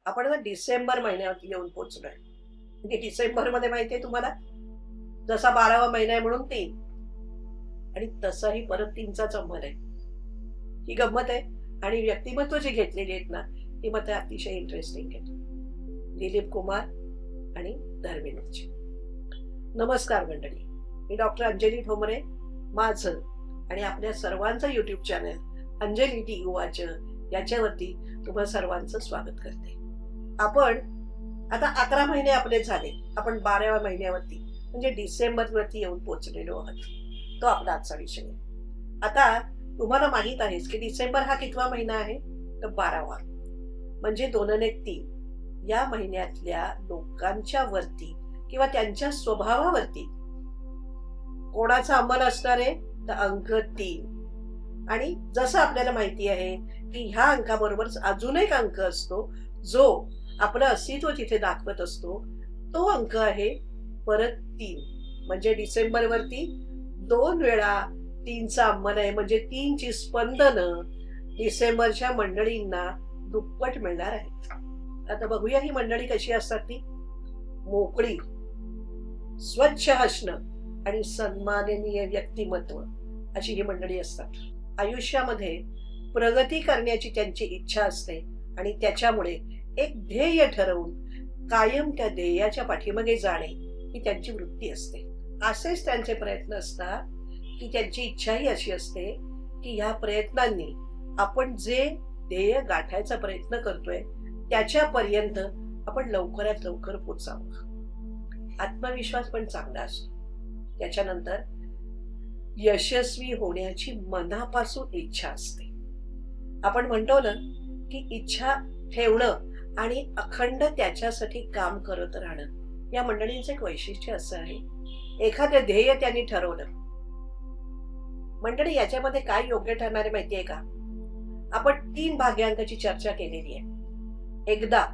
आपण ना डिसेंबर महिन्यावरती येऊन पोहोचलोय. म्हणजे डिसेंबरमध्ये माहितीये तुम्हाला, जसा 12वा महिना आहे म्हणून 3 आणि तसाही परत 3चा अंमल आहे. ही गंमत आहे. आणि व्यक्तिमत्व जी घेतलेली आहेत ना, ती मग अतिशय इंटरेस्टिंग आहेत. दिलीप कुमार आणि धर्मेंद्रची. नमस्कार मंडळी, मी डॉक्टर अंजली ठोंबरे. माझं आणि आपल्या सर्वांचं युट्यूब चॅनल अंजली टी युवाच याच्यावरती तुम्हा सर्वांचं स्वागत करते. आपण आता 11 महिने आपले झाले. आपण 12व्या महिन्यावरती म्हणजे डिसेंबर वरती येऊन पोहोचलेलो आहोत. तो आपला आजचा विषय आहे. आता तुम्हाला माहित आहेच की डिसेंबर हा कितवा महिना आहे, तर 12वा. म्हणजे 2 आणि 3 या महिन्यातल्या लोकांच्या वरती किंवा त्यांच्या स्वभावावरती कोणाचा अंमल असणार आहे, तर अंक 3. आणि जसं आपल्याला माहिती आहे की ह्या अंकाबरोबरच अजून एक अंक असतो जो आपलं अस्तित्व तिथे दाखवत असतो. तो अंक आहे परत 3. म्हणजे डिसेंबर वरती 2 वेळा 3चा अंमल आहे. म्हणजे 3ची स्पंदनं डिसेंबरच्या मंडळींना दुप्पट मिळणार आहेत. आता बघूया ही मंडळी कशी असतात. ती मोकळी, स्वच्छ हसणं आणि सन्माननीय व्यक्तिमत्व अशी ही मंडळी असतात. आयुष्यामध्ये प्रगती करण्याची त्यांची इच्छा असते आणि त्याच्यामुळे एक ध्येय ठरवून कायम त्या ध्येयाच्या पाठीमागे जाणे ही त्यांची वृत्ती असते. असेच त्यांचे प्रयत्न असतात की त्यांची इच्छाही अशी असते की ह्या प्रयत्नांनी आपण जे ध्येय गाठायचा प्रयत्न करतोय त्याच्यापर्यंत आपण लवकरात लवकर पोचावं. आत्मविश्वास पण चांगला असतो. त्याच्यानंतर यशस्वी होण्याची मनापासून इच्छा असते. आपण म्हणतो ना की इच्छा ठेवणं आणि अखंड त्याच्यासाठी काम करत राहणं, या मंडळींचं एक वैशिष्ट्य असं आहे. एखादं ध्येय त्यांनी ठरवलं. मंडळी याच्यामध्ये काय योग्य ठरणारे माहितीये का? आपण 3 भाग्यांकाची चर्चा केलेली आहे. एकदा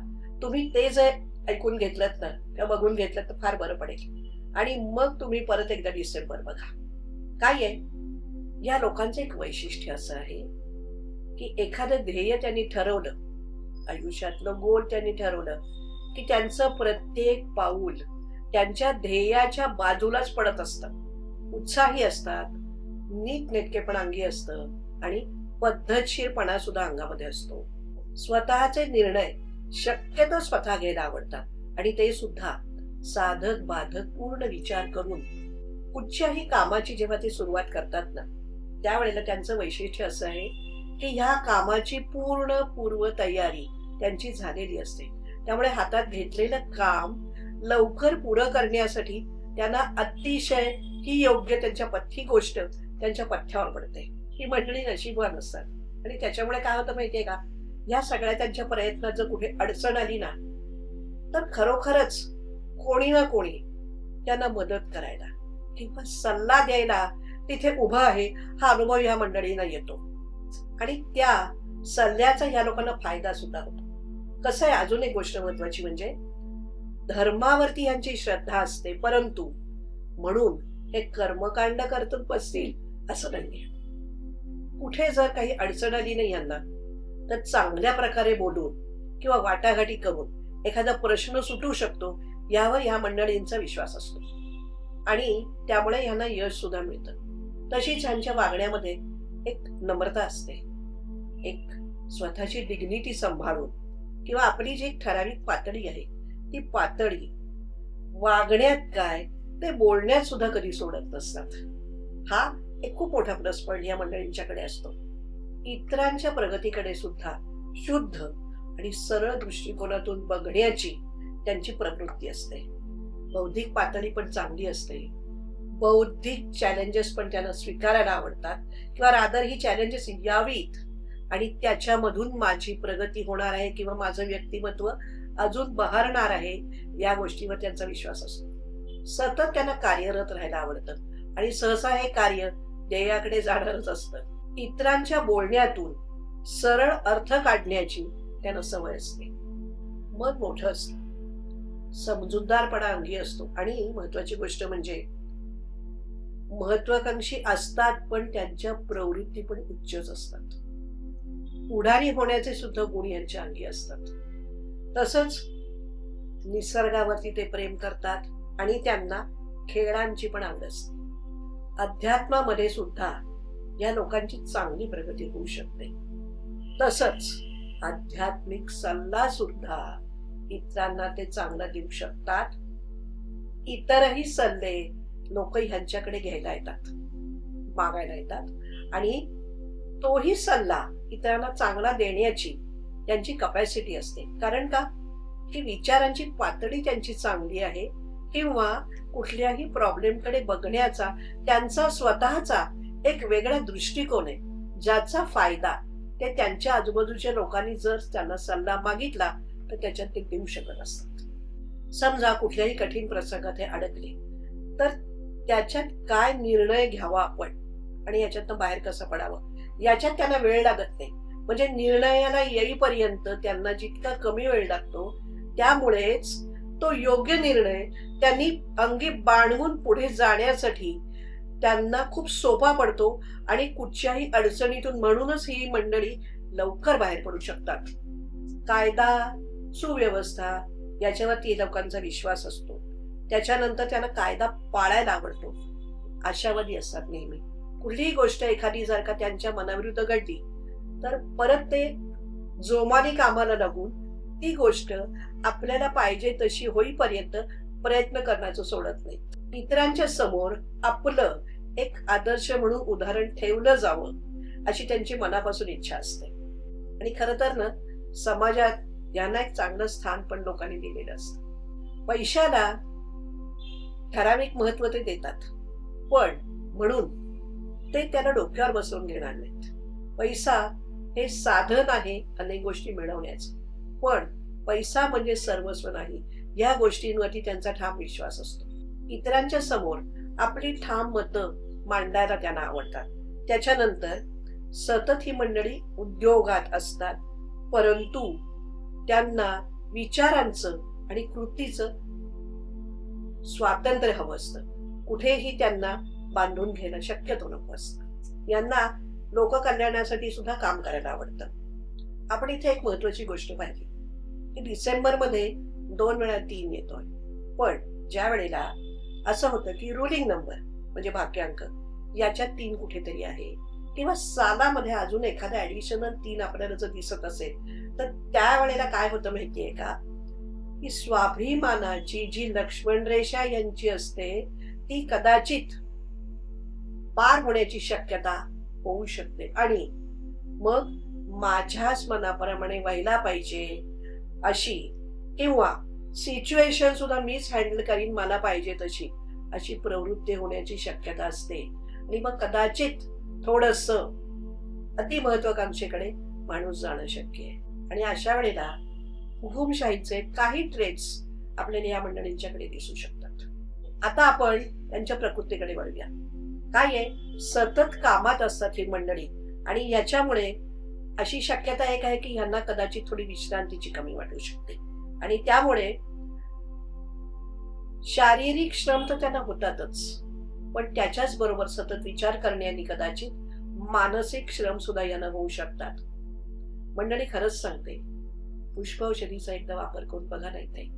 तुम्ही ते जर ऐकून घेतलं ना किंवा बघून घेतलं तर फार बरं पडेल. आणि मग तुम्ही परत एकदा डिसेंबर बघा. काय आहे या लोकांचं एक वैशिष्ट्य असं आहे की एखादं ध्येय त्यांनी ठरवलं, आयुष्यातलं गोल त्यांनी ठरवलं की त्यांचं प्रत्येक पाऊल त्यांच्या ध्येयाच्या बाजूलाच पडत असतं. उत्साही असतात, नीटनेटकेपण अंगी असतं आणि पद्धतशीरपणा सुद्धा अंगामध्ये असतो. स्वतःचे निर्णय शक्यतो स्वतः घ्यायला आवडतात आणि ते सुद्धा साधक बाधक पूर्ण विचार करून. कुठच्याही कामाची जेव्हा ते सुरुवात करतात ना, त्यावेळेला त्यांचं वैशिष्ट्य असं आहे की ह्या कामाची पूर्ण पूर्व तयारी त्यांची झालेली असते. त्यामुळे हातात घेतलेलं काम लवकर पुरं करण्यासाठी त्यांना अतिशय ही योग्य ही गोष्ट त्यांच्या पथ्यावर पडते. ही मंडळी नशीबवान असतात आणि त्याच्यामुळे काय होतं माहितीये का, या सगळ्या त्यांच्या प्रयत्नात जर कुठे अडचण आली ना, तर खरोखरच कोणी ना कोणी त्यांना मदत करायला किंवा सल्ला द्यायला तिथे उभा आहे, हा अनुभव या मंडळींना येतो. आणि त्या सल्ल्याचा या लोकांना फायदा सुद्धा होतो. कसं आहे, अजून एक गोष्ट महत्वाची म्हणजे धर्मावरती यांची श्रद्धा असते, परंतु म्हणून हे कर्मकांड करतच बसतील असं नाहीये. कुठे जर काही अडचण आली नाही यांना, तर चांगल्या प्रकारे बोलून किंवा वाटाघाटी करून एखादा प्रश्न सुटू शकतो यावर ह्या मंडळींचा विश्वास असतो आणि त्यामुळे यांना यश सुद्धा मिळतं. तशीच यांच्या वागण्यामध्ये एक नम्रता असते. एक स्वतःची डिग्निटी सांभाळून किंवा आपली जी एक ठराविक पातळी आहे ती पातळी वागण्यात काय ते बोलण्यात सुद्धा कधी सोडत नसतात. हा एक खूप मोठा प्लस पॉइंट या मंडळींच्याकडे असतो. इतरांच्या प्रगतीकडे सुद्धा शुद्ध आणि सरळ दृष्टिकोनातून बघण्याची त्यांची प्रवृत्ती असते. बौद्धिक पातळी पण चांगली असते. बौद्धिक चॅलेंजेस पण त्यांना स्वीकारायला आवडतात किंवा रादर ही चॅलेंजेस यावीत आणि त्याच्यामधून माझी प्रगती होणार आहे किंवा माझं व्यक्तिमत्व अजून बहरणार आहे या गोष्टीवर त्यांचा विश्वास असतो. सतत त्यांना कार्यरत राहायला आवडतं आणि सहसा हे कार्य ध्येयाकडे जाणारच असतं. इतरांच्या बोलण्यातून सरळ अर्थ काढण्याची त्यांना सवय असते. मन मोठं असतं, समजूतदारपणा अंगी असतो आणि महत्वाची गोष्ट म्हणजे महत्वाकांक्षी असतात पण त्यांच्या प्रवृत्ती पण उच्चच असतात. पुढारी होण्याचे सुद्धा गुण यांच्या अंगी असतात. तसंच निसर्गावरती ते प्रेम करतात आणि त्यांना खेळांची पण आवड असते. अध्यात्मामध्ये सुद्धा या लोकांची चांगली प्रगती होऊ शकते. तसंच आध्यात्मिक सल्ला सुद्धा इतरांना ते चांगला देऊ शकतात. इतरही सल्ले लोक ह्यांच्याकडे घ्यायला येतात, मागायला येतात आणि तोही सल्ला इतरांना चांगला देण्याची त्यांची कपॅसिटी असते. कारण का, की विचारांची पातळी त्यांची चांगली आहे किंवा कुठल्याही प्रॉब्लेमकडे बघण्याचा त्यांचा स्वतःचा एक वेगळा दृष्टिकोन आहे, ज्याचा फायदा ते त्यांच्या आजूबाजूच्या लोकांनी जर त्यांना सल्ला मागितला तर त्याच्यात ते देऊ शकत असतात. समजा कुठल्याही कठीण प्रसंगात हे अडकले तर त्याच्यात काय निर्णय घ्यावा आपण आणि याच्यातनं बाहेर कसं पडावं याच्यात त्यांना वेळ लागत नाही. म्हणजे निर्णयाला येईपर्यंत त्यांना जितका कमी वेळ लागतो, त्यामुळेच तो योग्य निर्णय त्यांनी अंगी बाणवून पुढे जाण्यासाठी त्यांना खूप सोपा पडतो आणि कुठच्याही अडचणीतून म्हणूनच ही मंडळी लवकर बाहेर पडू शकतात. कायदा, सुव्यवस्था याच्यावरती लोकांचा विश्वास असतो. त्याच्यानंतर त्यांना कायदा पाळायला आवडतो. आशावादी असतात नेहमी. कुठलीही गोष्ट एखादी जर का त्यांच्या मनाविरुद्ध घडली तर परत ते जोमाने कामाला लागून ती गोष्ट आपल्याला पाहिजे तशी होईपर्यंत प्रयत्न करण्याचं सोडत नाही. इतरांच्या समोर आपलं एक आदर्श म्हणून उदाहरण ठेवलं जावं अशी त्यांची मनापासून इच्छा असते. आणि खरं तर ना, समाजात यांना एक चांगलं स्थान पण लोकांनी दिलेलं असतं. पैशाला ठराविक महत्व ते देतात, पण म्हणून ते त्याला डोक्यावर बसवून घेणार नाहीत. पैसा हे साधन आहे अनेक गोष्टी मिळवण्याचं, पण पैसा म्हणजे सर्वस्व नाही या गोष्टींवरती त्यांचा ठाम विश्वास असतो. इतरांच्या समोर आपली ठाम मतं मांडायला त्यांना आवडतात. त्याच्यानंतर सतत ही मंडळी उद्योगात असतात, परंतु त्यांना विचारांचं आणि कृतीचं स्वातंत्र्य हवं असतं. कुठेही त्यांना बांधून घेणं शक्यतो नको असतं. यांना लोककल्याणासाठी सुद्धा काम करायला आवडतं. आपण इथे एक महत्वाची गोष्ट पाहिली की डिसेंबरमध्ये 2 वेळा 3 येतोय, पण ज्या वेळेला असं होतं की रुलिंग नंबर म्हणजे भाग्यांक याच्यात 3 कुठेतरी आहे किंवा सालामध्ये अजून एखादा ऍडिशनल 3 आपल्याला जर दिसत असेल तर त्यावेळेला काय होतं माहितीये का, की स्वाभिमानाची जी लक्ष्मण रेषा यांची असते ती कदाचित पार होण्याची शक्यता होऊ शकते आणि मग माझ्याच मनाप्रमाणे व्हायला पाहिजे अशी किंवा सिच्युएशन सुद्धा मीच हँडल करीन मला पाहिजे तशी अशी प्रवृत्ती होण्याची शक्यता असते. आणि मग कदाचित थोडस अतिमहत्वाकांक्षेकडे माणूस जाणं शक्य आहे. आणि अशा वेळेला हुकुमशाहीचे काही ट्रेड्स आपल्याला या मंडळींच्याकडे दिसू शकतात. आता आपण त्यांच्या प्रकृतीकडे वळूया. काय आहे, सतत कामात असतात ही मंडळी आणि याच्यामुळे अशी शक्यता एक आहे की यांना कदाचित थोडी विश्रांतीची कमी वाटू शकते आणि त्यामुळे शारीरिक श्रम तर त्यांना होतातच, पण त्याच्याच बरोबर सतत विचार करण्याने कदाचित मानसिक श्रम सुद्धा यांना होऊ शकतात. मंडळी खरंच सांगते, पुष्प औषधीचा एकदा वापर करून बघा. नाही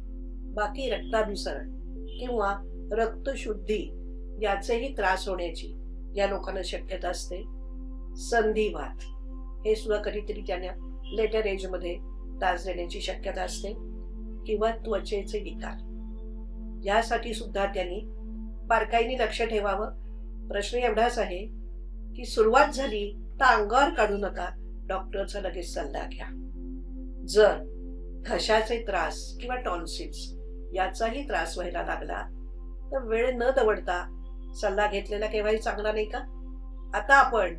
बाकी रक्ताभिसरण किंवा रक्तशुद्धी याचेही त्रास होण्याची या लोकांना शक्यता असते. संधिवात हे सुद्धा कधीतरी त्यांना लेटर एज मध्ये त्रास देण्याची शक्यता असते किंवा त्वचेचे विकार यासाठी सुद्धा त्यांनी बारकाईने लक्ष ठेवावं. प्रश्न एवढाच आहे की सुरुवात झाली तर अंगावर काढू नका, डॉक्टरचा लगेच सल्ला घ्या. जर घशाचे त्रास किंवा टॉन्सिल्स याचाही त्रास व्हायला लागला तर वेळ न दवडता सल्ला घेतलेला केव्हाही चांगला नाही का. आता आपण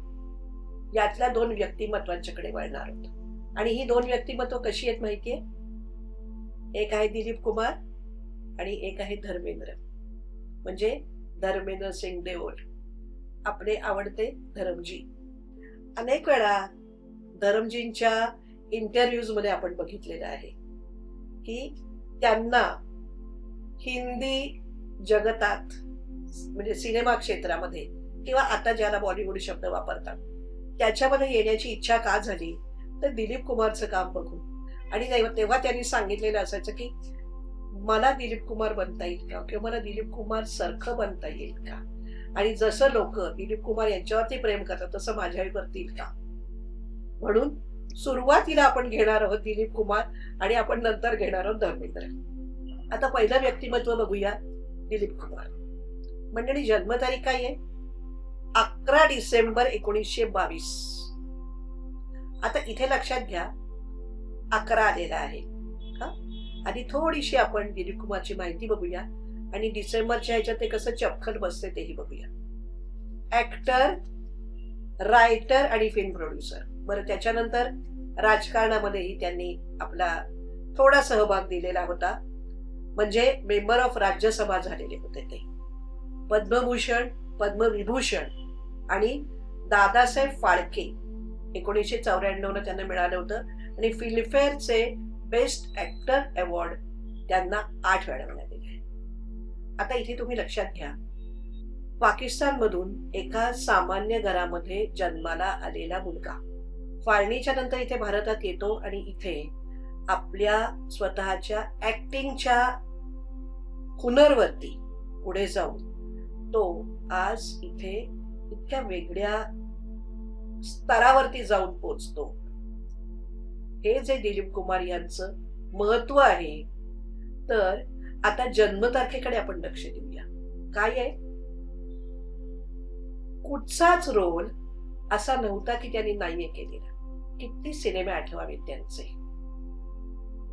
यातल्या 2 व्यक्तिमत्वांच्याकडे वळणार आहोत आणि ही 2 व्यक्तिमत्व कशी आहेत माहितीये. एक आहे दिलीप कुमार आणि एक आहे धर्मेंद्र, म्हणजे धर्मेंद्र सिंग देओल, आपले आवडते धरमजी. अनेक वेळा धरमजींच्या इंटरव्ह्यूज मध्ये आपण बघितलेलं आहे की त्यांना हिंदी जगतात म्हणजे सिनेमा क्षेत्रामध्ये किंवा आता ज्याला बॉलिवूड शब्द वापरतात त्याच्यामध्ये येण्याची इच्छा का झाली तर दिलीप कुमारचं काम बघून आणि तेव्हा त्यांनी सांगितलेलं असायचं की मला दिलीप कुमार बनता येईल का, किंवा मला दिलीप कुमार सारखं बनता येईल का, आणि जसं लोक दिलीप कुमार यांच्यावरती प्रेम करतात तसं माझ्याही करतील का. म्हणून सुरुवातीला आपण घेणार आहोत दिलीप कुमार आणि आपण नंतर घेणार आहोत धर्मेंद्र. आता पहिलं व्यक्तिमत्व बघूया, दिलीप कुमार. मंडळी, जन्मतारीख काय आहे? 11 डिसेंबर 1922. आता इथे लक्षात घ्या 11 आलेला आहे. आधी थोडीशी आपण दिलीप कुमारची माहिती बघूया आणि डिसेंबरच्या ह्याच्यात ते कसं चपखल बसते तेही बघूया. ऍक्टर, रायटर आणि फिल्म प्रोड्युसर. बरं, त्याच्यानंतर राजकारणामध्येही त्यांनी आपला थोडा सहभाग दिलेला होता, म्हणजे मेंबर ऑफ राज्यसभा झालेले होते ते. पद्मभूषण, पद्मविभूषण आणि दादासाहेब फाळके 1994 त्यांना मिळालं होतं, आणि फिल्मफेअरचे बेस्ट ऍक्टर अवॉर्ड त्यांना 8 वेळा मिळालेले आहे. आता इथे तुम्ही लक्षात घ्या, पाकिस्तान मधून एका सामान्य घरामध्ये जन्माला आलेला मुलगा फाळणीच्या नंतर इथे भारतात येतो आणि इथे आपल्या स्वतःच्या ऍक्टिंगच्या हुनरवरती पुढे जाऊन तो आज इथे इतक्या वेगळ्या स्तरावरती जाऊन पोचतो. हे जे दिलीप कुमार यांचं महत्व आहे. तर आता जन्मतारखेकडे आपण लक्ष देऊया. काय आहे? कुठचाच रोल असा नव्हता की त्यांनी नाहीये केलेला. किती सिनेमे आठवावेत त्यांचे.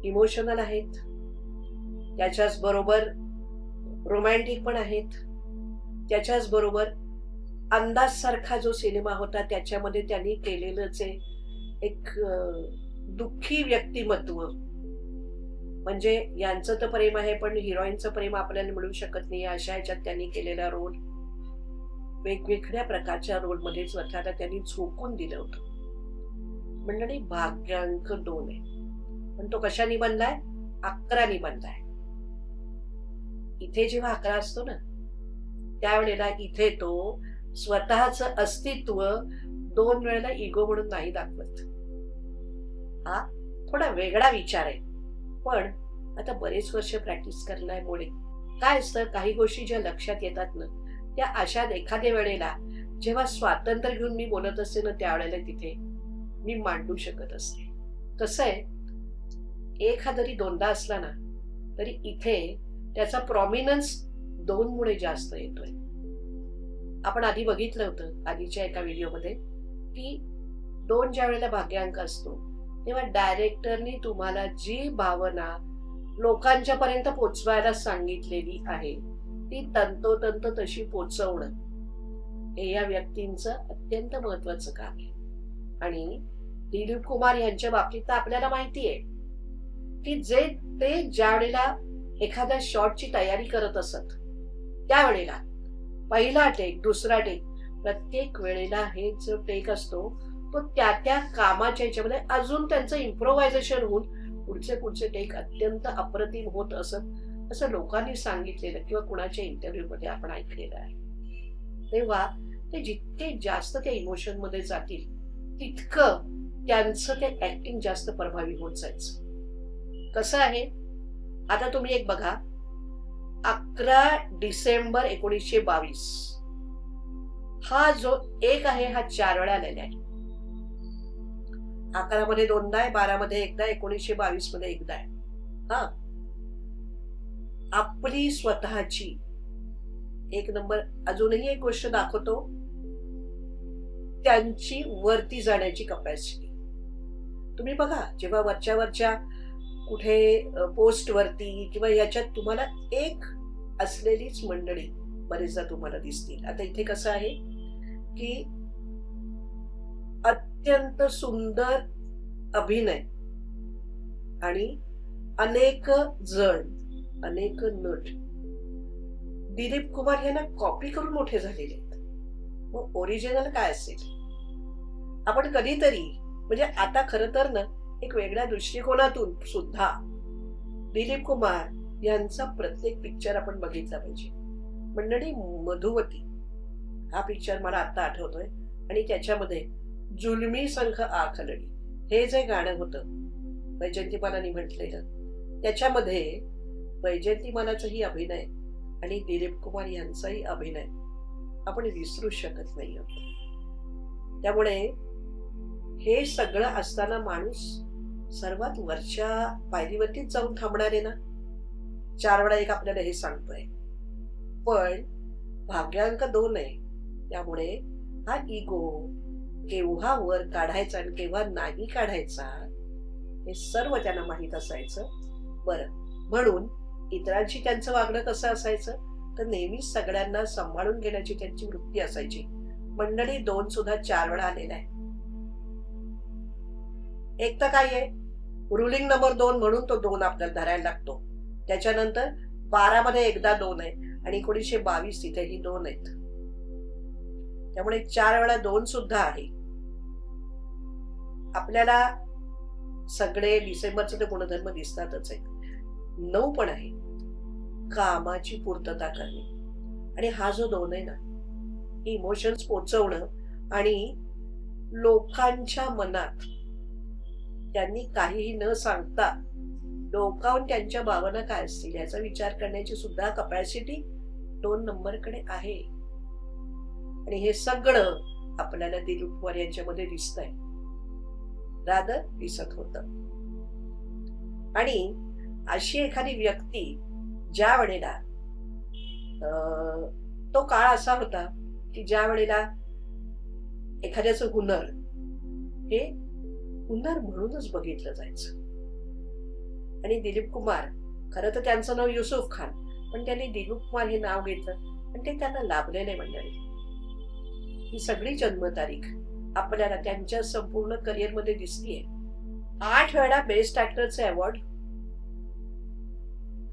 इमोशनल आहेत, त्याच्याच बरोबर रोमॅन्टिक पण आहेत, त्याच्याच बरोबर अंदाज सारखा जो सिनेमा होता त्याच्यामध्ये त्यांनी केलेलं जे एक दुःखी व्यक्तिमत्व, म्हणजे यांचं तर प्रेम आहे पण हिरोईनचं प्रेम आपल्याला मिळू शकत नाही अशा ह्याच्यात त्यांनी केलेला रोल, वेगवेगळ्या प्रकारच्या रोलमध्ये स्वतःला त्यांनी झोकून दिलं होतं. मंडळी, भाग्यांक 2 आहे, पण तो कशाने बनलाय? 11 बनलाय. इथे जेव्हा 11 असतो ना त्यावेळेला इथे तो स्वतःच अस्तित्व 2 वेळेला इगो म्हणून नाही दाखवत. हा थोडा वेगळा विचार आहे, पण आता बरेच वर्ष प्रॅक्टिस करण्यामुळे काय असतं, काही गोष्टी ज्या लक्षात येतात ना त्या अशा एखाद्या वेळेला जेव्हा स्वातंत्र्य घेऊन मी बोलत असते ना त्यावेळेला तिथे मी मांडू शकत असते. कसं आहे, एक हा जरी 2दा असला ना तरी इथे त्याचा प्रॉमिनन्स 2 मुळे जास्त येतोय. आपण आधी बघितलं होतं आधीच्या एका व्हिडिओमध्ये की 2 ज्या वेळेला भाग्यांक असतो तेव्हा डायरेक्टरनी तुम्हाला जी भावना लोकांच्या पर्यंत पोचवायला सांगितलेली आहे ती तंतोतंत तशी पोचवणं हे या व्यक्तींचं अत्यंत महत्वाचं काम आहे. आणि दिलीप कुमार यांच्या बाबतीत तर आपल्याला माहिती आहे की ते ज्या वेळेला एखाद्या शॉटची तयारी करत असत त्यावेळेला पहिला टेक, दुसरा टेक, प्रत्येक वेळेला हे जो टेक असतो तो त्या कामाच्या ह्याच्यामध्ये अजून त्यांचं इम्प्रोव्हायझेशन होऊन पुढचे टेक अत्यंत अप्रतिम होत असत असं लोकांनी सांगितलेलं किंवा कुणाच्या इंटरव्ह्यू मध्ये आपण ऐकलेलं आहे. तेव्हा ते जितके जास्त त्या इमोशन मध्ये जातील तितकं त्यांचं ते ऍक्टिंग जास्त प्रभावी होत जायचं. कसं आहे, आता तुम्ही एक बघा, 11 डिसेंबर 1922 हा जो एक आहे हा 4 वेळा आलेला आहे. 11 मध्ये 2दा आहे, 12 मध्ये 1दा, 1922 मध्ये 1दा आहे. हा आपली स्वतःची एक नंबर. अजूनही एक गोष्ट दाखवतो, त्यांची वरती जाण्याची कपॅसिटी. तुम्ही बघा, जेव्हा वरच्या कुठे पोस्ट वरती किंवा याच्यात तुम्हाला एक असलेलीच मंडळी बरेचदा तुम्हाला दिसतील. आता इथे कसं आहे की अत्यंत सुंदर अभिनय आणि अनेक जण, अनेक नट दिलीप कुमार यांना कॉपी करून मोठे झालेले आहेत. मग ओरिजिनल काय असेल? आपण कधीतरी, म्हणजे आता खरं तर ना एक वेगळ्या दृष्टिकोनातून सुद्धा दिलीप कुमार यांचा प्रत्येक पिक्चर आपण बघितला पाहिजे. मंडळी, मधुवती हा पिक्चर मला आता आठवतोय आणि त्याच्यामध्ये जुलमी संख आखलडी हे जे गाणं होतं वैजयंतीमालांनी म्हटलेलं, त्याच्यामध्ये वैजयंतीमालाचाही अभिनय आणि दिलीप कुमार यांचाही अभिनय आपण विसरू शकत नाही आहोत. त्यामुळे हे सगळं असताना माणूस सर्वात वरच्या पायरीवरतीच जाऊन थांबणार आहे ना. 4 वेळा 1 आपल्याला हे सांगतोय, पण भाग्यांक 2 आहे. त्यामुळे हा इगो केव्हा वर काढायचा आणि केव्हा नाही काढायचा हे सर्व त्यांना माहित असायचं. बरं, म्हणून इतरांशी त्यांचं वागणं कसं असायचं तर नेहमी सगळ्यांना सांभाळून घेण्याची त्यांची वृत्ती असायची. मंडळी 2 सुद्धा 4 वेळा आलेला आहे. एक तर काय आहे, रुलिंग नंबर 2 म्हणून तो 2 आपल्याला धरायला लागतो. त्याच्यानंतर 12 मध्ये एकदा 2 आहे आणि 1922 तिथेही 2 आहेत. त्यामुळे 4 वेळा 2 सुद्धा आहे. आपल्याला सगळे डिसेंबरचे ते गुणधर्म दिसतातच आहे. 9 पण आहे, कामाची पूर्तता करणे. आणि हा जो 2 आहे ना, इमोशन्स पोचवणं आणि लोकांच्या मनात त्यांनी काहीही न सांगता डोकावून त्यांच्या भावना काय असतील याचा विचार करण्याची सुद्धा कपॅसिटी 2 नंबरकडे आहे. आणि हे सगळं आपल्याला दिलीप कुमार यांच्यामध्ये दिसतंय, रादर दिसत होत. आणि अशी एखादी व्यक्ती ज्या वेळेला तो काळ असा होता की ज्या वेळेला एखाद्याचं हुनर हे हुनर म्हणूनच बघितलं जायचं. आणि दिलीप कुमार, खरं तर त्यांचं नाव युसुफ खान, पण त्यांनी दिलीप कुमार हे नाव घेतलं आणि ते त्यांना लाभलेले मंडळी. ही सगळी जन्मतारीख आपल्याला त्यांच्या संपूर्ण करिअर मध्ये दिसतीये. 8 वेळा बेस्ट ऍक्टरचे अवॉर्ड.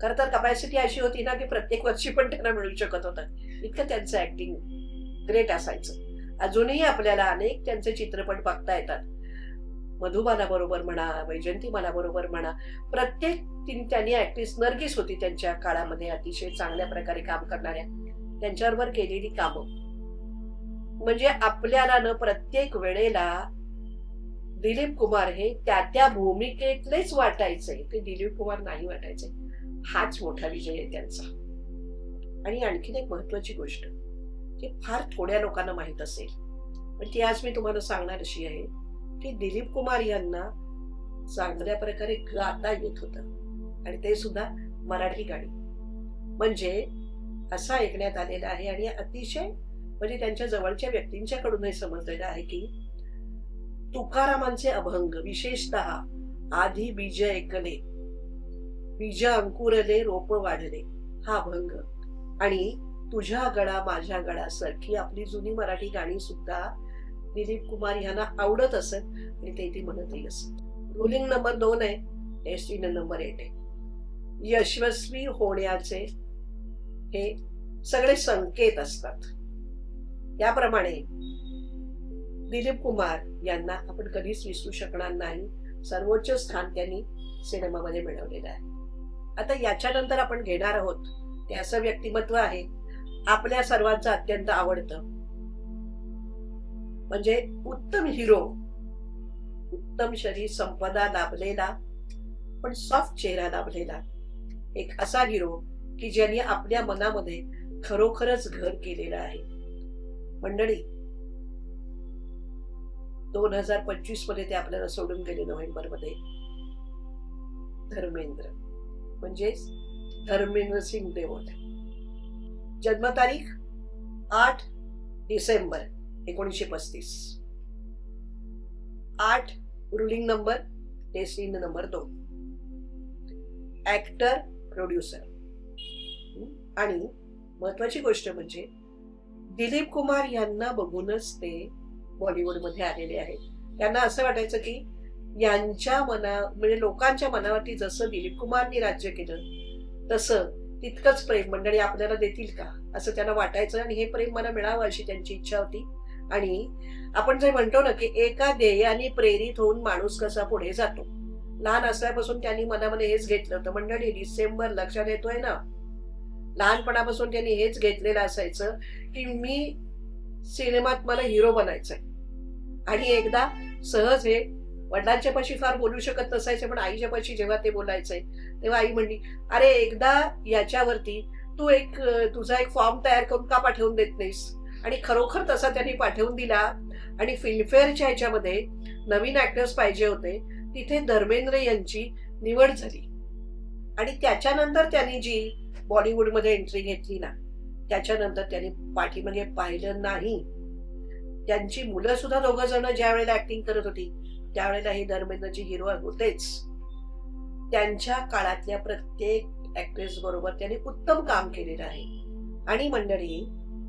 खर तर कपॅसिटी अशी होती ना की प्रत्येक वर्षी पण त्यांना मिळू शकत होतं, इतकं त्यांचं ऍक्टिंग ग्रेट असायचं. अजूनही आपल्याला अनेक त्यांचे चित्रपट बघता येतात. मधुबाला बरोबर म्हणा, वैजयंतीमाला बरोबर म्हणा, प्रत्येक त्यांनी ऍक्ट्रेस नर्गिस होती त्यांच्या काळामध्ये अतिशय चांगल्या प्रकारे काम करणाऱ्या, त्यांच्याबरोबर केलेली कामं म्हणजे आपल्याला न प्रत्येक वेळेला दिलीप कुमार हे त्या भूमिकेतलेच वाटायचे, ते दिलीप कुमार नाही वाटायचे. हाच मोठा विजय आहे त्यांचा. आणि आणखीन एक महत्वाची गोष्ट जी फार थोड्या लोकांना माहित असेल, पण ती आज मी तुम्हाला सांगणार अशी आहे की दिलीप कुमार यांना चांगल्या प्रकारे गाता येत होतं, आणि ते सुद्धा मराठी गाणी. म्हणजे असं ऐकण्यात आलेलं आहे आणि अतिशय म्हणजे त्यांच्या जवळच्या व्यक्तींच्याकडून हे समजलेलं आहे की तुकारामांचे अभंग, विशेषतः आधी बीज ऐकले, बीज अंकुरले, रोप वाढले, हा अभंग आणि तुझ्या गळा माझ्या गळा सारखी आपली जुनी मराठी गाणी सुद्धा दिलीप कुमार यांना आवडत असत आणि ते म्हणतही असत. रुलिंग नंबर 2 आहे, डेस्टिनी नंबर 8 आहे. यशस्वी होण्याचे हे सगळे संकेत असतात. त्याप्रमाणे दिलीप कुमार यांना आपण कधीच विसरू शकणार नाही. सर्वोच्च स्थान त्यांनी सिनेमामध्ये मिळवलेलं आहे. आता याच्यानंतर आपण घेणार आहोत ते असं व्यक्तिमत्व आहे आपल्या सर्वांचं अत्यंत आवडतं, म्हणजे उत्तम हिरो, उत्तम शरीर संपदा लाभलेला पण सॉफ्ट चेहरा लाभलेला एक असा हिरो की ज्यांनी आपल्या मनामध्ये खरोखरच घर केलेलं आहे. मंडळी 2025 मध्ये ते आपल्याला सोडून गेले नोव्हेंबर मध्ये. धर्मेंद्र म्हणजेच धर्मेंद्र सिंग देओल. जन्मतारीख 8 December 1935. 8 ruling number, destiny number 2. Actor, producer. आणि महत्वाची गोष्ट म्हणजे दिलीप कुमार यांना बघूनच ते बॉलिवूडमध्ये आलेले आहेत. त्यांना असं वाटायचं की यांच्या म्हणजे लोकांच्या मनावरती जसं दिलीप कुमारनी राज्य केलं तसं तितकंच प्रेम मंडळी आपल्याला देतील का असं त्यांना वाटायचं, आणि हे प्रेम मला मिळावं अशी त्यांची इच्छा होती. आणि आपण जे म्हणतो ना की एका ध्येयाने प्रेरित होऊन माणूस कसा पुढे जातो, लहान असल्यापासून त्यांनी मनामध्ये हेच घेतलं होतं. मंडळी डिसेंबर लक्षात येतोय ना, लहानपणापासून त्यांनी हेच घेतलेलं असायचं की मी सिनेमात मला हिरो बनायचंय. आणि एकदा सहज हे वडिलांच्या पाशी फार बोलू शकत नसायचे, पण आईच्या पाशी जेव्हा ते बोलायचे तेव्हा आई म्हणली, अरे एकदा याच्यावरती तू तुझा एक फॉर्म तयार करून का पाठवून देत नाहीस? आणि खरोखर तसा त्यांनी पाठवून दिला. आणि फिल्मफेअरच्या ह्याच्यामध्ये नवीन ऍक्टर्स पाहिजे होते, तिथे धर्मेंद्र यांची निवड झाली. आणि त्याच्यानंतर त्यांनी जी बॉलिवूडमध्ये एंट्री घेतली ना, त्याच्यानंतर त्यांनी पाठीमागे पाहिलं नाही. त्यांची मुलं सुद्धा दोघं जण ज्या वेळेला ऍक्टिंग करत होती त्यावेळेला हे धर्मेंद्रची हिरो होतेच. त्यांच्या काळातल्या प्रत्येक ऍक्ट्रेस बरोबर त्यांनी उत्तम काम केलेलं आहे. आणि मंडळी,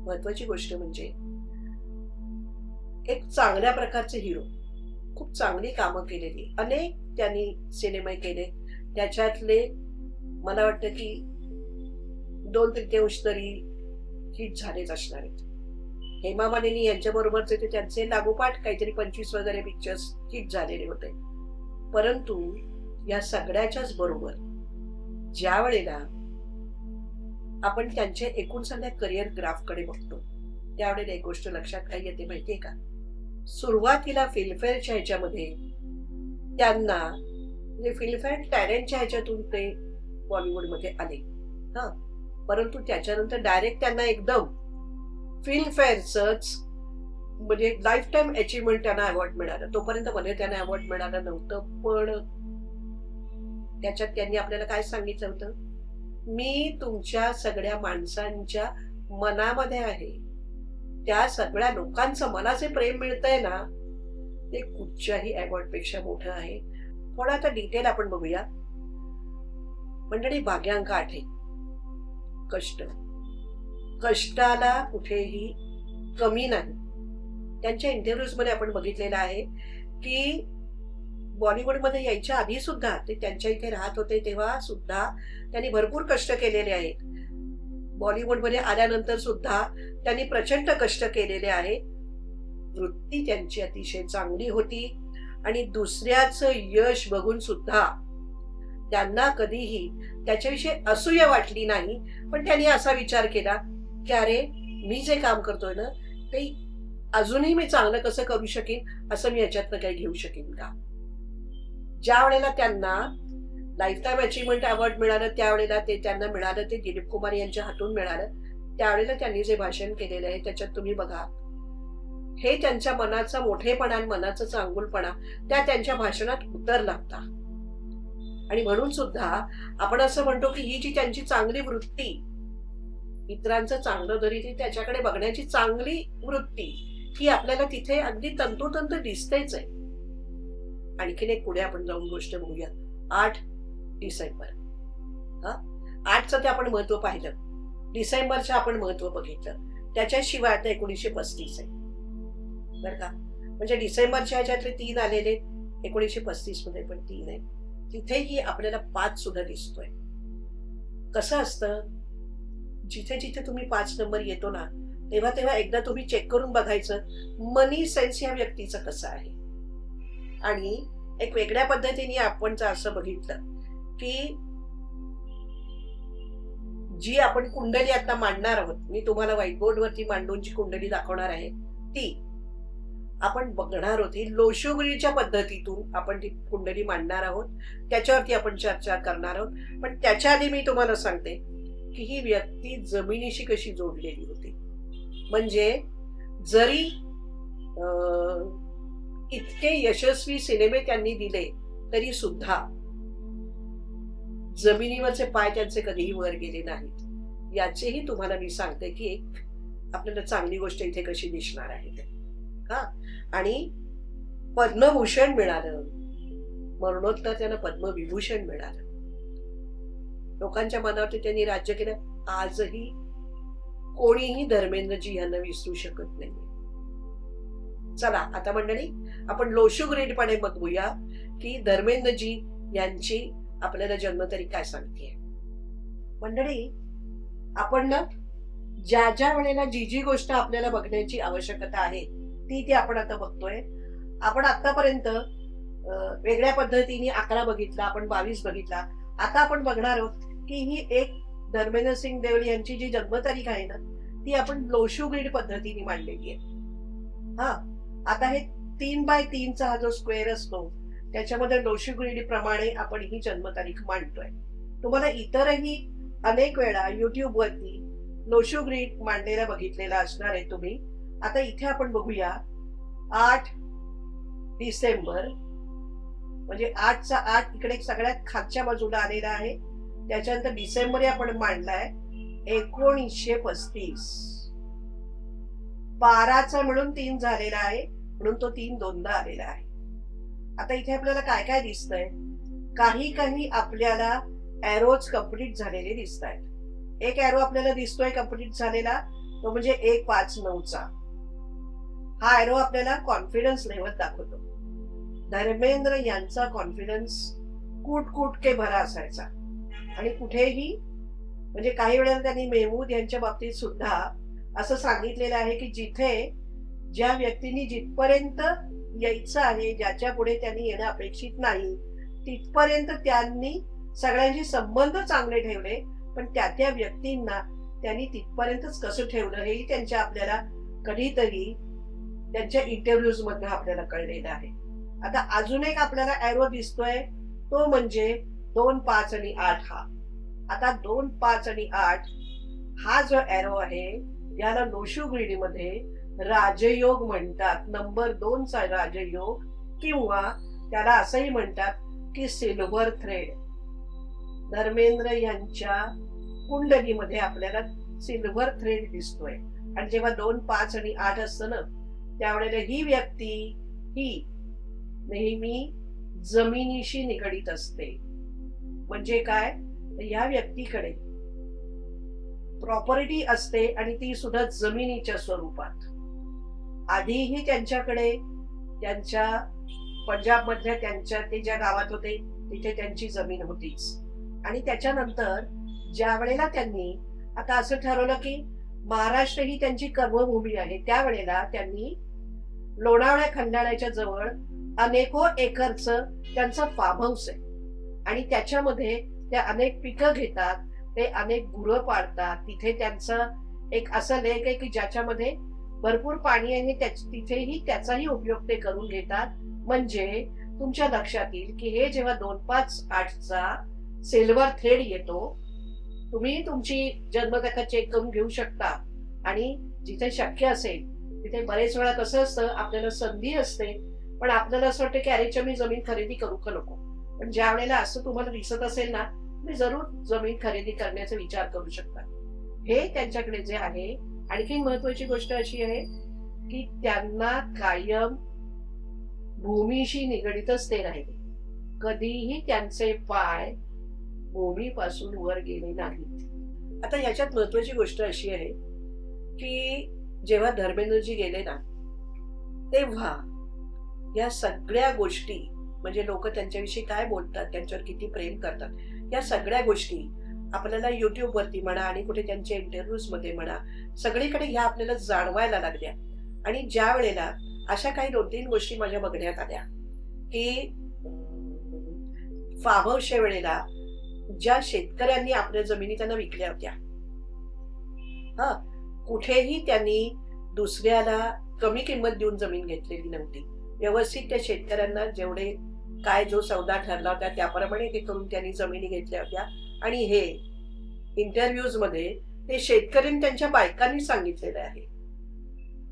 महत्वाची गोष्ट म्हणजे एक चांगल्या प्रकारचे हिरो, खूप चांगली कामं केलेली, अनेक त्यांनी सिनेमे केले. त्याच्यातले मला वाटतं की 2/3 तरी हिट झालेच असणार आहेत. हेमा मालिनी यांच्या बरोबरचे ते त्यांचे लागोपाठ काहीतरी 25 वगैरे पिक्चर्स हिट झालेले होते. परंतु या सगळ्याच्याच बरोबर ज्या वेळेला आपण त्यांच्या एकूण सगळ्या करिअर ग्राफकडे बघतो त्यावेळेला एक गोष्ट लक्षात काय येते माहितीये का? सुरुवातीला फिल्मफेअरच्या ह्याच्यामध्ये त्यांना म्हणजे फिल्मफेअर टॅलेंटच्या ह्याच्यातून ते बॉलिवूडमध्ये आले. हा, परंतु त्याच्यानंतर डायरेक्ट त्यांना एकदम फिल्मफेअरच म्हणजे लाईफ टाईम अचीवमेंट त्यांना अवॉर्ड मिळाला. तोपर्यंत मध्ये त्यांना अवॉर्ड मिळालं नव्हतं. पण त्याच्यात त्यांनी आपल्याला काय सांगितलं होतं? मी तुमच्या सगळ्या माणसांच्या मनामध्ये आहे. त्या सगळ्या लोकांचं मला जे प्रेम मिळतंय ना, ते कुठच्याही अवॉर्ड पेक्षा मोठं आहे. थोडा आता डिटेल आपण बघूया. मंडळी, भाग्यांक आठे, कष्ट, कष्टाला कुठेही कमी नाही. त्यांच्या इंटरव्ह्यूज मध्ये आपण बघितलेलं आहे की बॉलिवूडमध्ये यायच्या आधी सुद्धा ते त्यांच्या इथे राहत होते तेव्हा सुद्धा त्यांनी भरपूर कष्ट केलेले आहेत. बॉलिवूडमध्ये आल्यानंतर सुद्धा त्यांनी प्रचंड कष्ट केलेले आहे. वृत्ती त्यांची अतिशय चांगली होती आणि दुसऱ्याचं यश बघून सुद्धा त्यांना कधीही त्याच्याविषयी असूया वाटली नाही. पण त्यांनी असा विचार केला की अरे, मी जे काम करतोय ना ते अजूनही मी चांगलं कसं करू शकेन, असं मी याच्यातनं काही घेऊ शकेन का? ज्या वेळेला त्यांना लाईफ टाईम अचीवमेंट अवॉर्ड मिळालं त्यावेळेला ते त्यांना मिळालं ते दिलीप कुमार यांच्या हातून मिळालं. त्यावेळेला त्यांनी जे भाषण केलेलं आहे त्याच्यात तुम्ही बघा, हे त्यांच्या मनाचा मोठेपणा आणि मनाचा चांगुलपणा त्या त्यांच्या भाषणात उतरला होता. आणि म्हणून सुद्धा आपण असं म्हणतो की ही जी त्यांची चांगली वृत्ती, इतरांचं चांगलं जरी ती त्याच्याकडे बघण्याची चांगली वृत्ती, ही आपल्याला तिथे अगदी तंतोतंत दिसतेच आहे. आणखीन एक पुढे आपण जाऊन गोष्ट बघूया. 8 डिसेंबर, 8चं ते आपण महत्व पाहिलं, डिसेंबरचं आपण महत्व बघितलं. त्याच्याशिवाय आता 1935 आहे बरं का. म्हणजे डिसेंबरच्या ह्याच्यातले 3 आलेले, 1935 मध्ये पण 3 आहे. तिथेही आपल्याला 5 सुद्धा दिसतोय. कसं असतं, जिथे जिथे तुम्ही 5 नंबर येतो ना, तेव्हा तेव्हा एकदा तुम्ही चेक करून बघायचं मनी सेन्स या व्यक्तीचं कसं आहे. आणि एक वेगळ्या पद्धतीने आपण असं बघितलं की जी आपण कुंडली आता मांडणार आहोत, मी तुम्हाला व्हाईटबोर्ड वरती मांडून जी कुंडली दाखवणार आहे ती आपण बघणार आहोत. ही लोशोगरीच्या पद्धतीतून आपण ती कुंडली मांडणार आहोत, त्याच्यावरती आपण चर्चा करणार आहोत. पण त्याच्या आधी मी तुम्हाला सांगते की ही व्यक्ती जमिनीशी कशी जोडलेली होती. म्हणजे जरी इतके यशस्वी सिनेमे त्यांनी दिले तरी सुद्धा जमिनीवरचे पाय त्यांचे कधीही वर गेले नाहीत. याचेही तुम्हाला मी सांगते की एक आपल्याला चांगली गोष्ट इथे कशी दिसणार आहे ते. आणि पद्मभूषण मिळालं, मरणोत्तर त्यांना पद्मविभूषण मिळालं. लोकांच्या मनावरती त्यांनी राज्य केलं. आजही कोणीही धर्मेंद्रजी यांना विसरू शकत नाही. चला आता मंडळी, आपण लोशुग्रीडपणे बघूया की धर्मेंद्रजी यांची आपल्याला जन्मतारीख काय सांगते. मंडळी, आपण ना ज्या ज्या वेळेला जी जी गोष्ट आपल्याला बघण्याची आवश्यकता आहे ती आपण आता बघतोय. आपण आतापर्यंत वेगळ्या पद्धतीने 11 बघितला, आपण 22 बघितला. आता आपण बघणार आहोत की ही एक धर्मेंद्र सिंग देओल यांची जी जन्मतारीख आहे ना ती आपण लोशुग्रीड पद्धतीने मांडलेली आहे. आता हे 3x3 चा हा जो स्क्वेअर असतो त्याच्यामध्ये लोशुगृहिणीप्रमाणे आपण ही जन्मतारीख मांडतोय. तुम्हाला इतरही अनेक वेळा YouTube वरती लोशुगृहिणी मांडलेला बघितलेला असणार आहे तुम्ही. आता इथे आपण बघूया 8 डिसेंबर म्हणजे 8चा 8 इकडे सगळ्यात खालच्या बाजूला आलेला आहे. त्याच्यानंतर डिसेंबर आपण मांडलाय 1935. 12चा म्हणून 3 झालेला आहे म्हणून तो 3 दोनदा आलेला आहे. आता इथे आपल्याला काय काय दिसतंय? काही आपल्याला एरोज कंप्लीट झालेले दिसत आहेत. एक एरो आपल्याला दिसतोय कंप्लीट झालेला, तो म्हणजे 159चा. हा एरो आपल्याला कॉन्फिडन्स लेवल दाखवतो. धर्मेंद्र यांचा कॉन्फिडन्स कुट के भरा असायचा आणि कुठेही म्हणजे काही वेळेला त्यांनी मेहमूद यांच्या बाबतीत सुद्धा असं सांगितलेलं आहे की जिथे ज्या व्यक्तींनी जिथपर्यंत यायचं आहे, ज्याच्या पुढे त्यांनी येणं अपेक्षित नाही, तिथपर्यंत त्यांनी सगळ्यांशी संबंध चांगले ठेवले, पण त्या व्यक्तींना त्यांनी तिथपर्यंतच कसं ठेवलं हेही त्यांच्या आपल्याला कधीतरी त्यांच्या इंटरव्ह्यूज मधनं आपल्याला कळलेलं आहे. आता अजून एक आपल्याला एरो दिसतोय, तो म्हणजे 2, 5 आणि 8 हा. आता 2, 5 आणि 8 हा जो एरो आहे याला लोशुगृहिणीमध्ये राजयोग म्हणतात. नंबर 2चा राजयोग, किंवा त्याला असंही म्हणतात की सिल्वर थ्रेड. धर्मेंद्र यांच्या कुंडलीमध्ये आपल्याला सिल्वर थ्रेड दिसतोय. आणि जेव्हा 2, 5 आणि 8 असतं ना, त्यावेळेला ही व्यक्ती ही नेहमी जमिनीशी निगडीत असते. म्हणजे काय? या व्यक्तीकडे प्रॉपर्टी असते आणि ती सुद्धा जमिनीच्या स्वरूपात. आधीही त्यांच्याकडे त्यांच्या पंजाब मधल्या त्यांच्या ते ज्या गावात होते तिथे त्यांची जमीन होतीच. आणि त्याच्यानंतर ज्या वेळेला त्यांनी आता असं ठरवलं की महाराष्ट्र ही त्यांची कर्मभूमी आहे, त्यावेळेला त्यांनी लोणावळ्या खंडाळ्याच्या जवळ अनेको एकरचं त्यांचं फार्म हाऊस आहे आणि त्याच्यामध्ये ते अनेक पिकं घेतात, ते अनेक गुरं पाळतात. तिथे त्यांचं एक असं लेक आहे की ज्याच्यामध्ये भरपूर पाणी आहे, तिथेही त्याचाही उपयोग ते करून घेतात. म्हणजे तुमच्या लक्षात येईल की हे जेव्हा 2, 5, 8चा सिल्वर थ्रेड येतो, तुम्ही तुमची जन्मतारीख चेक करून घेऊ शकता. आणि जिथे शक्य असेल तिथे बरेच वेळा कसं असतं, आपल्याला संधी असते पण आपल्याला असं वाटतं की अरेच्या मी जमीन खरेदी करू का नको. पण ज्या वेळेला असं तुम्हाला दिसत असेल ना, तुम्ही जरूर जमीन खरेदी करण्याचा विचार करू शकता. हे त्यांच्याकडे जे आहे. आणखी महत्वाची गोष्ट अशी आहे की त्यांना कायम भूमीशी निगडीतच ते राहिले. कधीही त्यांचे पाय भूमीपासून वर गेले नाहीत. आता याच्यात महत्वाची गोष्ट अशी आहे की जेव्हा धर्मेंद्रजी गेले ना, तेव्हा या सगळ्या गोष्टी म्हणजे लोक त्यांच्याविषयी काय बोलतात, त्यांच्यावर किती प्रेम करतात, या सगळ्या गोष्टी आपल्याला YouTube वरती म्हणा आणि कुठे त्यांच्या इंटरव्ह्यूज मध्ये म्हणा, सगळीकडे ह्या आपल्याला जाणवायला लागल्या. आणि ज्या वेळेला अशा काही 2-3 गोष्टी माझ्या बघण्यात आल्या की फार्म हाऊसच्या वेळेला ज्या शेतकऱ्यांनी आपल्या जमिनी त्यांना विकल्या होत्या, कुठेही त्यांनी दुसऱ्याला कमी किंमत देऊन जमीन घेतलेली नव्हती. व्यवस्थित त्या शेतकऱ्यांना जेवढे काय जो सौदा ठरला होता त्याप्रमाणे ते करून त्यांनी जमिनी घेतल्या होत्या. आणि हे इंटरव्ह्यूज मध्ये ते शेतकऱ्यांनी त्यांच्या बायकांनी सांगितलेलं आहे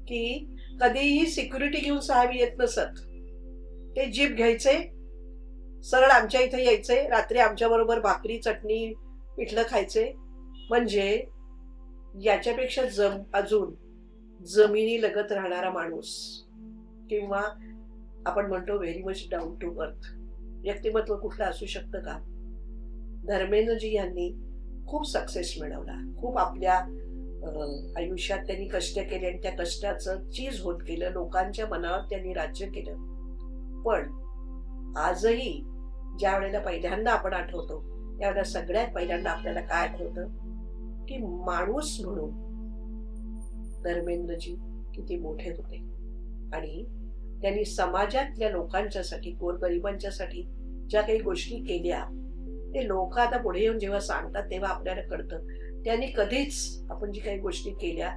की कधीही सिक्युरिटी घेऊन साहेब येत नसत. ते जीप घ्यायचे, सरळ आमच्या इथे यायचे, रात्री आमच्या बरोबर भाकरी चटणी पिठलं खायचे. म्हणजे याच्यापेक्षा अजून जमिनी लगत राहणारा माणूस किंवा आपण म्हणतो very much down to earth व्यक्तिमत्व कुठलं असू शकतं का? धर्मेंद्रजी यांनी खूप सक्सेस मिळवला. खूप आपल्या आयुष्यात त्यांनी कष्ट केले आणि त्या कष्टाचं चीज होत गेलं. लोकांच्या मनावर त्यांनी राज्य केलं. पण आजही ज्या वेळेला पहिल्यांदा आपण आठवतो त्यावेळेला सगळ्यात पहिल्यांदा आपल्याला काय आठवतं की माणूस म्हणून धर्मेंद्रजी किती मोठे होते आणि त्यांनी समाजातल्या लोकांच्यासाठी, गोरगरिबांच्यासाठी ज्या काही गोष्टी केल्या ते लोक आता पुढे येऊन जेव्हा सांगतात तेव्हा आपल्याला कळतं त्यांनी कधीच आपण जी काही गोष्टी केल्या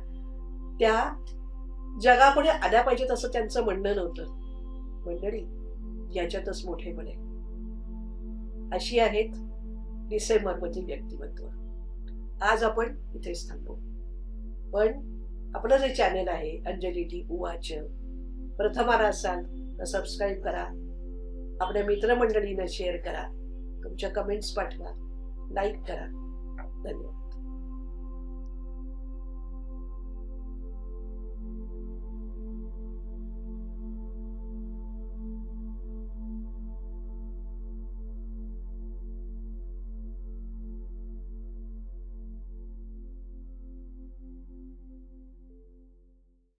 त्या जगापुढे आल्या पाहिजेत असं त्यांचं म्हणणं नव्हतं. मंडळी, याच्यातच मोठेपण आहे. अशी आहेत डिसेंबरमधील व्यक्तिमत्व. आज आपण इथेच थांबू. पण आपलं जे चॅनेल आहे अंजली टी उवाच, प्रथमवार असाल तर सबस्क्राईब करा, आपल्या मित्रमंडळींना शेअर करा, तुमच्या कमेंट्स पाठवा, लाईक करा. धन्यवाद.